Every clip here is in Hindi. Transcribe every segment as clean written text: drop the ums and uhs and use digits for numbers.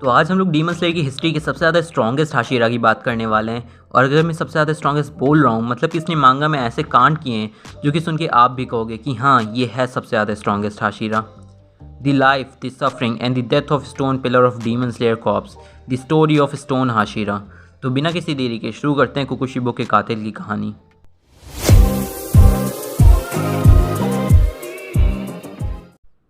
तो आज हम लोग डीमन स्लेयर की हिस्ट्री के सबसे ज़्यादा स्ट्रॉन्गेस्ट हाशिरा की बात करने वाले हैं। और अगर मैं सबसे ज़्यादा स्ट्रॉन्गेस्ट बोल रहा हूँ मतलब कि इसने मांगा में ऐसे कांड किए हैं जो कि सुन के आप भी कहोगे कि हाँ ये है सबसे ज़्यादा strongest Hashira. The life, the suffering and the death of stone pillar of demon slayer corps, the story of stone Hashira. तो बिना किसी देरी के शुरू करते हैं कुकुशिबो के कातिल की कहानी।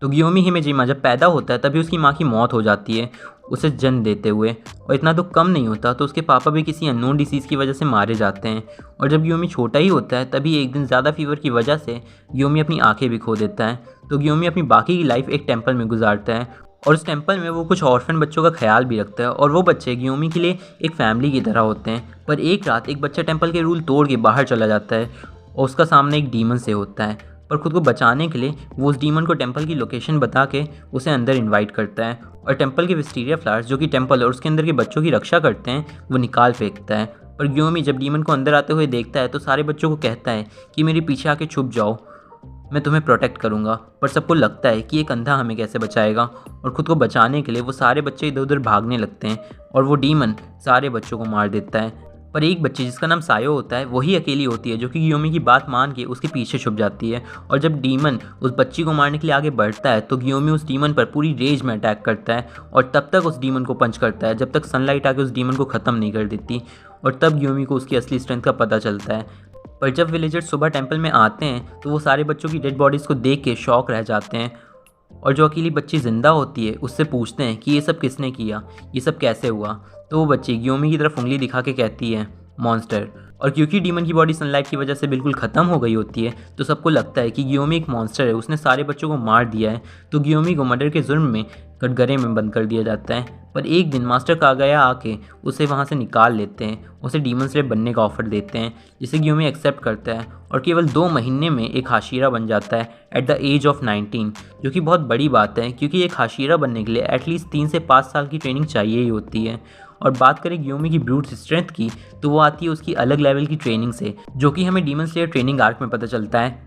तो गियोमी हिमेजिमा जब पैदा होता है तभी उसकी माँ की मौत हो जाती है उसे जन्म देते हुए। और इतना तो कम नहीं होता तो उसके पापा भी किसी अननोन डिसीज़ की वजह से मारे जाते हैं। और जब गियोमी छोटा ही होता है तभी एक दिन ज़्यादा फीवर की वजह से गियोमी अपनी आंखें भी खो देता है। तो गियोमी अपनी बाकी की लाइफ एक टेम्पल में गुजारता है और उस टेम्पल में वो कुछ ऑर्फन बच्चों का ख्याल भी रखता है और वो बच्चे गियोमी के लिए एक फैमिली की तरह होते हैं। पर एक रात एक बच्चा टेम्पल के रूल तोड़ के बाहर चला जाता है और उसका सामना एक डीमन से होता है। पर खुद को बचाने के लिए वो उस डीमन को टेंपल की लोकेशन बता के उसे अंदर इनवाइट करता है और टेंपल के विस्टीरिया फ्लावर्स जो कि टेंपल और उसके अंदर के बच्चों की रक्षा करते हैं वो निकाल फेंकता है। पर गियोमी जब डीमन को अंदर आते हुए देखता है तो सारे बच्चों को कहता है कि मेरे पीछे आके छुप जाओ, मैं तुम्हें प्रोटेक्ट करूँगा। पर सबको लगता है कि एक अंधा हमें कैसे बचाएगा और ख़ुद को बचाने के लिए वो सारे बच्चे इधर उधर भागने लगते हैं और वो डीमन सारे बच्चों को मार देता है। पर एक बच्ची जिसका नाम सायो होता है वही अकेली होती है जो कि गियोमी की बात मान के उसके पीछे छुप जाती है। और जब डीमन उस बच्ची को मारने के लिए आगे बढ़ता है तो गियोमी उस डीमन पर पूरी रेज में अटैक करता है और तब तक उस डीमन को पंच करता है जब तक सनलाइट आके उस डीमन को ख़त्म नहीं कर देती। और तब गियोमी को उसकी असली स्ट्रेंथ का पता चलता है। पर जब विलेजर्स सुबह टेंपल में आते हैं तो वो सारे बच्चों की डेड बॉडीज़ को देख के शॉक रह जाते हैं और जो अकेली बच्ची ज़िंदा होती है उससे पूछते हैं कि ये सब किसने किया, ये सब कैसे हुआ। तो वो बच्ची गियोमी की तरफ उंगली दिखा के कहती है मॉन्स्टर। और क्योंकि डीमन की बॉडी सनलाइट की वजह से बिल्कुल ख़त्म हो गई होती है तो सबको लगता है कि गियोमी एक मॉन्स्टर है, उसने सारे बच्चों को मार दिया है। तो गियोमी को मर्डर के जुर्म में कटघरे में बंद कर दिया जाता है। पर एक दिन मास्टर कागाया आके उसे वहाँ से निकाल लेते हैं, उसे डीमन स्लेयर बनने का ऑफर देते हैं जिसे गियोमी एक्सेप्ट करता है और केवल 2 महीने में एक हाशिरा बन जाता है एट द एज ऑफ 19, जो कि बहुत बड़ी बात है क्योंकि एक हाशिरा बनने के लिए एटलीस्ट 3 से 5 साल की ट्रेनिंग चाहिए ही होती है। और बात करें गियोमी की ब्रूट स्ट्रेंथ की तो वो आती है उसकी अलग लेवल की ट्रेनिंग से जो कि हमें डीमन स्लेयर ट्रेनिंग आर्क में पता चलता है,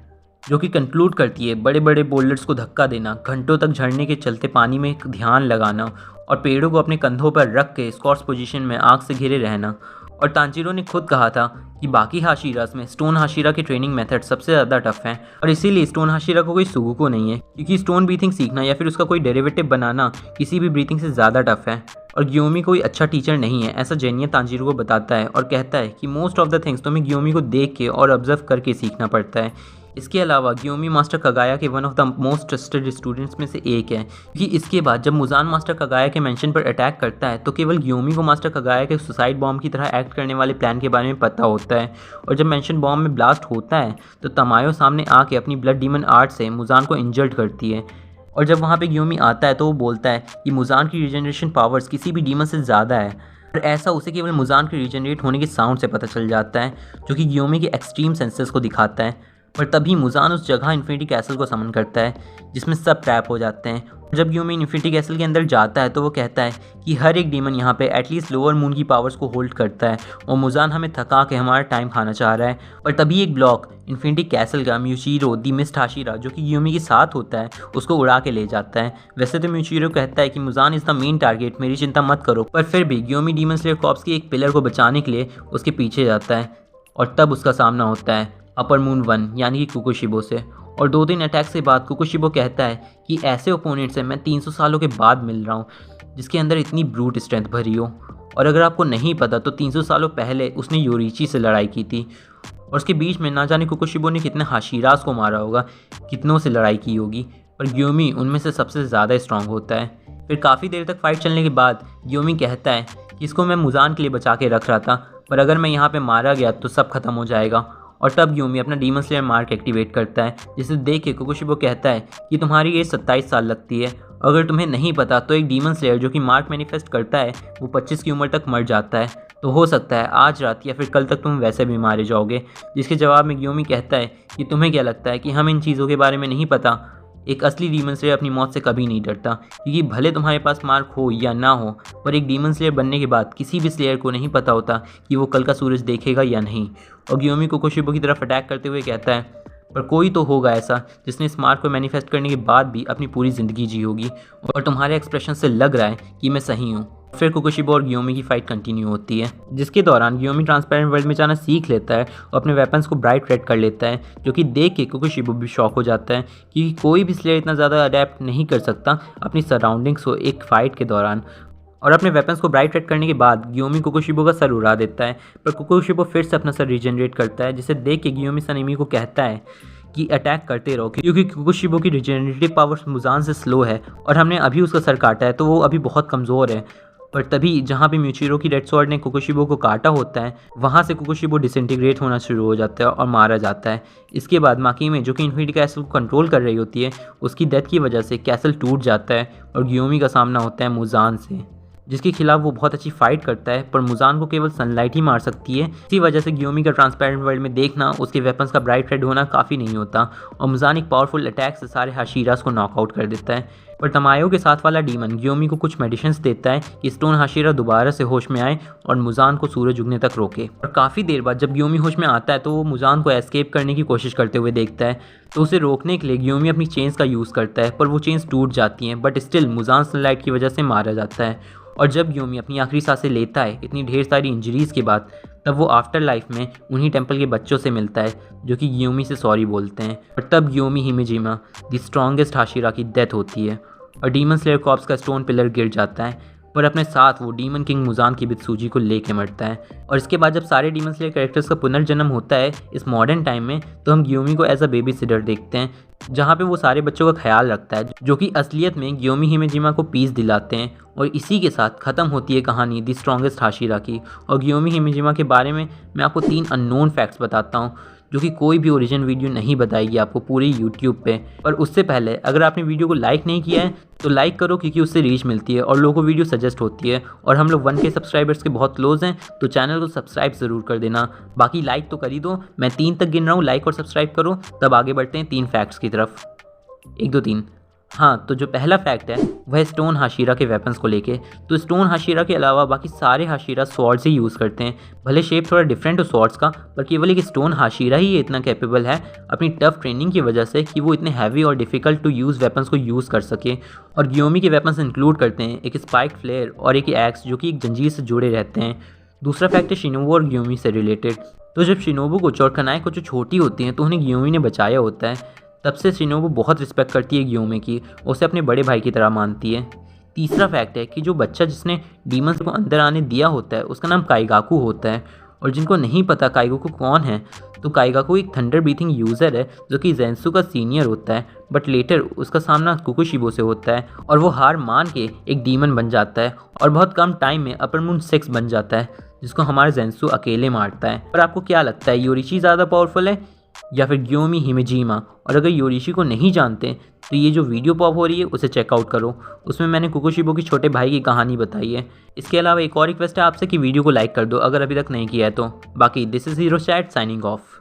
जो कि कंक्लूड करती है बड़े बड़े बोल्डर्स को धक्का देना, घंटों तक झरने के चलते पानी में ध्यान लगाना और पेड़ों को अपने कंधों पर रख के स्कॉट्स पोजीशन में आग से घिरे रहना। और तांजीरो ने खुद कहा था कि बाकी हाशिरास में स्टोन हाशिरा के ट्रेनिंग मेथड सबसे ज़्यादा टफ हैं और इसीलिए स्टोन हाशिरा को कोई सुगुको नहीं है क्योंकि स्टोन ब्रीथिंग सीखना या फिर उसका कोई डेरिवेटिव बनाना किसी भी ब्रीथिंग से ज़्यादा टफ है। और गियोमी कोई अच्छा टीचर नहीं है ऐसा जेनिया तांजीरो को बताता है और कहता है कि मोस्ट ऑफ द थिंग्स तुम्हें गियोमी को देख के और ऑब्जर्व करके सीखना पड़ता है। इसके अलावा गियोमी मास्टर कागाया के one of the most trusted students में से एक है क्योंकि इसके बाद जब मुजान मास्टर कागाया के मेंशन पर अटैक करता है तो केवल गियोमी को मास्टर कागाया के सुसाइड बॉम्ब की तरह एक्ट करने वाले प्लान के बारे में पता होता है। और जब मेंशन बॉम्ब में ब्लास्ट होता है तो तमायो सामने आके अपनी ब्लड डीमन आर्ट से मुजान को इंजर्ड करती है। और जब वहाँ पे गियोमी आता है तो वो बोलता है कि मुजान की रिजनरेशन पावर्स किसी भी डीमन से ज़्यादा है और ऐसा उसे केवल मुजान के रिजनरेट होने के साउंड से पता चल जाता है जो कि गियोमी के एक्सट्रीम सेंसेस को दिखाता है। पर तभी मुजान उस जगह इन्फिनिटी कैसल को समन करता है जिसमें सब ट्रैप हो जाते हैं। जब गियोमी इन्फिनिटी कैसल के अंदर जाता है तो वो कहता है कि हर एक डीमन यहाँ पे एटलीस्ट लोअर मून की पावर्स को होल्ड करता है और मुजान हमें थका के हमारा टाइम खाना चाह रहा है। और तभी एक ब्लॉक इन्फिनिटी कैसल का म्यूचिरो दी मिस्ट हाशिरा जो कि गियोमी के साथ होता है उसको उड़ा के ले जाता है। वैसे तो म्यूचिरो कहता है कि Muzan is the main target, मेरी चिंता मत करो, पर फिर भी गियोमी डीमन स्लेयर कॉर्प्स की एक पिलर को बचाने के लिए उसके पीछे जाता है और तब उसका सामना होता है अपर मून 1 यानी कि कुकुशिबो से। और 2 दिन अटैक के बाद कुकुशिबो कहता है कि ऐसे ओपोनेंट से मैं 300 सालों के बाद मिल रहा हूँ जिसके अंदर इतनी ब्रूट स्ट्रेंथ भरी हो। और अगर आपको नहीं पता तो 300 सालों पहले उसने योरीची से लड़ाई की थी और उसके बीच में ना जाने कुकुशिबो ने कितने हाशिरास को मारा होगा, कितनों से लड़ाई की होगी, पर गियोमी उनमें से सबसे ज़्यादा स्ट्रांग होता है। फिर काफ़ी देर तक फाइट चलने के बाद गियोमी कहता है कि इसको मैं मुजान के लिए बचा के रख रहा था, पर अगर मैं यहाँ पर मारा गया तो सब खत्म हो जाएगा। और तब गियोमी अपना डीमन स्लेयर मार्क एक्टिवेट करता है जिसे देख के कुकुशिबो कहता है कि तुम्हारी एज 27 साल लगती है। अगर तुम्हें नहीं पता तो एक डीमन स्लेयर जो कि मार्क मैनिफेस्ट करता है वो 25 की उम्र तक मर जाता है, तो हो सकता है आज रात या फिर कल तक तुम वैसे भी मारे जाओगे। जिसके जवाब में गियोमी कहता है कि तुम्हें क्या लगता है कि हम इन चीज़ों के बारे में नहीं पता। एक असली डीमन स्लेयर अपनी मौत से कभी नहीं डरता क्योंकि भले तुम्हारे पास मार्क हो या ना हो, पर एक डीमन स्लेयर बनने के बाद किसी भी स्लेयर को नहीं पता होता कि वो कल का सूरज देखेगा या नहीं। और गियोमी कुकुशिबो की तरफ अटैक करते हुए कहता है पर कोई तो होगा ऐसा जिसने इस मार्क को मैनिफेस्ट करने के बाद भी अपनी पूरी ज़िंदगी जी होगी और तुम्हारे एक्सप्रेशन से लग रहा है कि मैं सही हूँ। फिर कुकुशिबो और गियोमी की फाइट कंटिन्यू होती है, जिसके दौरान गियोमी ट्रांसपेरेंट वर्ल्ड में जाना सीख लेता है और अपने वेपन्स को ब्राइट रेड कर लेता है, जो कि देख के कुकुशिबो भी शॉक हो जाता है कि कोई भी स्लेयर इतना ज़्यादा अडेप्ट नहीं कर सकता अपनी सराउंडिंग्स को एक फ़ाइट के दौरान। और अपने वेपन्स को ब्राइट रेड करने के बाद गियोमी कुकुशिबो का सर उड़ा देता है, पर कुकुशिबो फिर से अपना सर रीजनरेट करता है, जिसे देख के गियोमी सनेमी को कहता है कि अटैक करते रहो, क्योंकि कुकुशिबो की रिजेनरेटिव पावर्स मुजान से स्लो है और हमने अभी उसका सर काटा है तो वो अभी बहुत कमज़ोर है। पर तभी जहाँ पे म्यूचिरो की रेड स्वॉर्ड ने कुकुशिबो को काटा होता है, वहाँ से कुकुशिबो डिसइंटीग्रेट होना शुरू हो जाता है और मारा जाता है। इसके बाद माकीमे, जो कि इन्फिनिटी कैसल को कंट्रोल कर रही होती है, उसकी डेथ की वजह से कैसल टूट जाता है और गियोमी का सामना होता है मुजान से, जिसके खिलाफ वो बहुत अच्छी फाइट करता है, पर मुजान को केवल सनलाइट ही मार सकती है। इसी वजह से गियोमी का ट्रांसपेरेंट वर्ल्ड में देखना उसके वेपन्स का ब्राइट रेड होना काफ़ी नहीं होता और मुजान एक पावरफुल अटैक से सारे हाशिरास को नॉकआउट कर देता है। पर तमायो के साथ वाला डीमन गियोमी को कुछ मेडिसिन्स देता है कि स्टोन हाशिरा दोबारा से होश में आए और मुजान को सूरज उगने तक रोके। और काफ़ी देर बाद जब गियोमी होश में आता है तो वो मुजान को एस्केप करने की कोशिश करते हुए देखता है, तो उसे रोकने के लिए गियोमी अपनी चेन्स का यूज़ करता है, पर वो चेन्स टूट जाती हैं, बट स्टिल मुजान सनलाइट की वजह से मारा जाता है। और जब गियोमी अपनी आखिरी सांसें लेता है इतनी ढेर सारी इंजरीज़ के बाद, तब वो आफ्टर लाइफ में उन्हीं टेंपल के बच्चों से मिलता है जो कि गियोमी से सॉरी बोलते हैं। और तब गियोमी हिमेजिमा द स्ट्रॉन्गेस्ट हाशिरा की डेथ होती है और डीमन स्लेयर कॉर्प्स का स्टोन पिलर गिर जाता है, पर अपने साथ वो डीमन किंग मुजान की बित्सूजी को लेके मरता है। और इसके बाद जब सारे डीमन स्लेयर कैरेक्टर्स का पुनर्जन्म होता है इस मॉडर्न टाइम में, तो हम गियोमी को एज अ बेबी सिटर देखते हैं, जहाँ पे वो सारे बच्चों का ख्याल रखता है, जो कि असलियत में गियोमी हिमेजिमा को पीस दिलाते हैं। और इसी के साथ ख़त्म होती है कहानी द स्ट्रॉन्गेस्ट हाशिरा की। और गियोमी हिमेजिमा के बारे में मैं आपको 3 अननोन फैक्ट्स बताता हूँ, जो कि कोई भी ओरिजिनल वीडियो नहीं बताएगी आपको पूरी यूट्यूब पे। पर उससे पहले अगर आपने वीडियो को लाइक नहीं किया है तो लाइक करो, क्योंकि उससे रीच मिलती है और लोगों को वीडियो सजेस्ट होती है। और हम लोग 1K सब्सक्राइबर्स के बहुत क्लोज हैं, तो चैनल को सब्सक्राइब ज़रूर कर देना। बाकी लाइक तो कर ही दो, मैं 3 तक गिन रहा हूँ, लाइक और सब्सक्राइब करो, तब आगे बढ़ते हैं 3 फैक्ट्स की तरफ। 1 2 3। हाँ, तो जो पहला फैक्ट है वह स्टोन हाशिरा के वेपन्स को लेके। तो स्टोन हाशिरा के अलावा बाकी सारे हाशिरा स्वॉर्ड से यूज़ करते हैं, भले शेप थोड़ा डिफरेंट हो स्वॉर्ड्स का, पर केवल एक स्टोन हाशिरा ही इतना कैपेबल है अपनी टफ ट्रेनिंग की वजह से कि वो इतने हैवी और डिफ़िकल्ट टू यूज़ वेपन्स को यूज़ कर सके। और गियोमी के वेपन्स इंक्लूड करते हैं एक स्पाइक फ्लेयर और एक एक्स, जो कि एक जंजीर से जुड़े रहते हैं। दूसरा फैक्ट है शिनोबू और गियोमी से रिलेटेड। तो जब शिनोबू कुछ और कनाए कुछ छोटी होती हैं तो उन्हें गियोमी ने बचाया होता है, तब से शिनोबू बहुत रिस्पेक्ट करती है गियोमी की, उसे अपने बड़े भाई की तरह मानती है। तीसरा फैक्ट है कि जो बच्चा जिसने डीमंस को अंदर आने दिया होता है उसका नाम काइगाकू होता है। और जिनको नहीं पता काइगाकू कौन है, तो काइगाकू एक थंडर ब्रीथिंग यूज़र है जो कि ज़ेन्सू का सीनियर होता है, बट लेटर उसका सामना कुकुशिबो से होता है और वो हार मान के एक डीमन बन जाता है और बहुत कम टाइम में अपर मून 6 बन जाता है, जिसको हमारा ज़ेन्सू अकेले मारता है। और आपको क्या लगता है, योरिशी ज़्यादा पावरफुल है या फिर गियोमी हिमेजिमा? और अगर योरिशी को नहीं जानते तो ये जो वीडियो पॉप हो रही है उसे चेकआउट करो, उसमें मैंने कुकुशिबो के छोटे भाई की कहानी बताई है। इसके अलावा एक और रिक्वेस्ट है आपसे कि वीडियो को लाइक कर दो अगर अभी तक नहीं किया है तो। बाकी this is hero chat signing off.